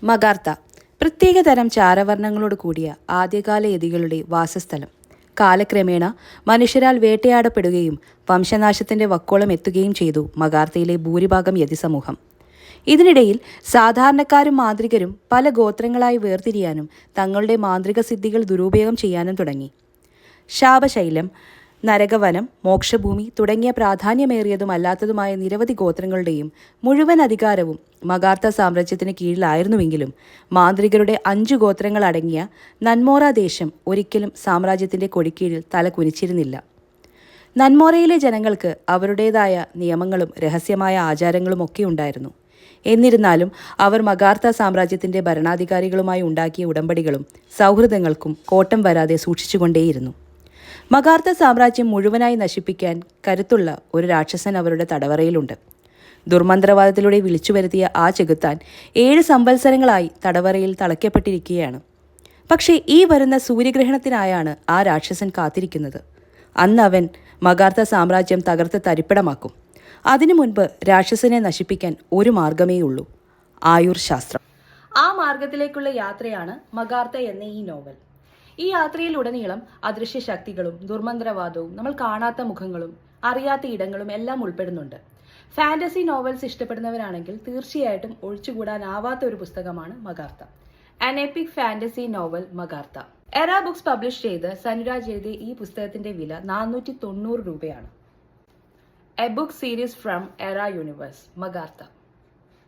മഗാർത്ത പ്രത്യേകതരം ചാരവർണ്ണങ്ങളോട് കൂടിയ ആദ്യകാല യതികളുടെ വാസസ്ഥലം. കാലക്രമേണ മനുഷ്യരാൽ വേട്ടയാടപ്പെടുകയും വംശനാശത്തിന്റെ വക്കോളം എത്തുകയും ചെയ്തു മഗാർത്തയിലെ ഭൂരിഭാഗം യതിസമൂഹം. ഇതിനിടയിൽ സാധാരണക്കാരും മാന്ത്രികരും പല ഗോത്രങ്ങളായി വേർതിരിയാനും തങ്ങളുടെ മാന്ത്രിക സിദ്ധികൾ ദുരുപയോഗം ചെയ്യാനും തുടങ്ങി. ശാപശൈലം, നരകവനം, മോക്ഷഭൂമി തുടങ്ങിയ പ്രാധാന്യമേറിയതുമല്ലാത്തതുമായ നിരവധി ഗോത്രങ്ങളുടെയും മുഴുവൻ അധികാരവും മഗാർത്ത സാമ്രാജ്യത്തിന് കീഴിലായിരുന്നുവെങ്കിലും മാന്ത്രികരുടെ 5 ഗോത്രങ്ങളടങ്ങിയ നന്മോറ ദേശം ഒരിക്കലും സാമ്രാജ്യത്തിന്റെ കൊടിക്കീഴിൽ തല കുനിച്ചിരുന്നില്ല. നന്മോറയിലെ ജനങ്ങൾക്ക് അവരുടേതായ നിയമങ്ങളും രഹസ്യമായ ആചാരങ്ങളും ഒക്കെ ഉണ്ടായിരുന്നു. എന്നിരുന്നാലും അവർ മഗാർത്ത സാമ്രാജ്യത്തിന്റെ ഭരണാധികാരികളുമായി ഉണ്ടാക്കിയ ഉടമ്പടികളും സൗഹൃദങ്ങൾക്കും കോട്ടം വരാതെ സൂക്ഷിച്ചുകൊണ്ടേയിരുന്നു. മഗാർത്ത സാമ്രാജ്യം മുഴുവനായി നശിപ്പിക്കാൻ കരുത്തുള്ള ഒരു രാക്ഷസൻ അവരുടെ തടവറയിലുണ്ട്. ദുർമന്ത്രവാദത്തിലൂടെ വിളിച്ചു വരുത്തിയ ആ ചെകുത്താൻ 7 സംവത്സരങ്ങളായി തടവറയിൽ തളയ്ക്കപ്പെട്ടിരിക്കുകയാണ്. പക്ഷേ ഈ വരുന്ന സൂര്യഗ്രഹണത്തിനായാണ് ആ രാക്ഷസൻ കാത്തിരിക്കുന്നത്. അന്ന് അവൻ മഗാർത്ത സാമ്രാജ്യം തകർത്ത് തരിപ്പടമാക്കും. അതിനു മുൻപ് രാക്ഷസനെ നശിപ്പിക്കാൻ ഒരു മാർഗമേയുള്ളൂ: ആയുർ ശാസ്ത്രം. ആ മാർഗത്തിലേക്കുള്ള യാത്രയാണ് മഗാർത്ത എന്ന ഈ നോവൽ. ഈ യാത്രയിലുടനീളം അദൃശ്യ ശക്തികളും ദുർമന്ത്രവാദവും നമ്മൾ കാണാത്ത മുഖങ്ങളും അറിയാത്ത ഇടങ്ങളും എല്ലാം ഉൾപ്പെടുന്നുണ്ട്. ഫാന്റസി നോവൽസ് ഇഷ്ടപ്പെടുന്നവരാണെങ്കിൽ തീർച്ചയായിട്ടും ഒഴിച്ചുകൂടാനാവാത്ത ഒരു പുസ്തകമാണ് Magartha. An epic fantasy novel Magartha. Era books publish ചെയ്ത് സനുരാജ് എഴുതിയ ഈ പുസ്തകത്തിന്റെ വില 490 രൂപയാണ്. എ ബുക്ക് സീരീസ് ഫ്രം എറ യൂണിവേഴ്സ്, മഗാർത്ത.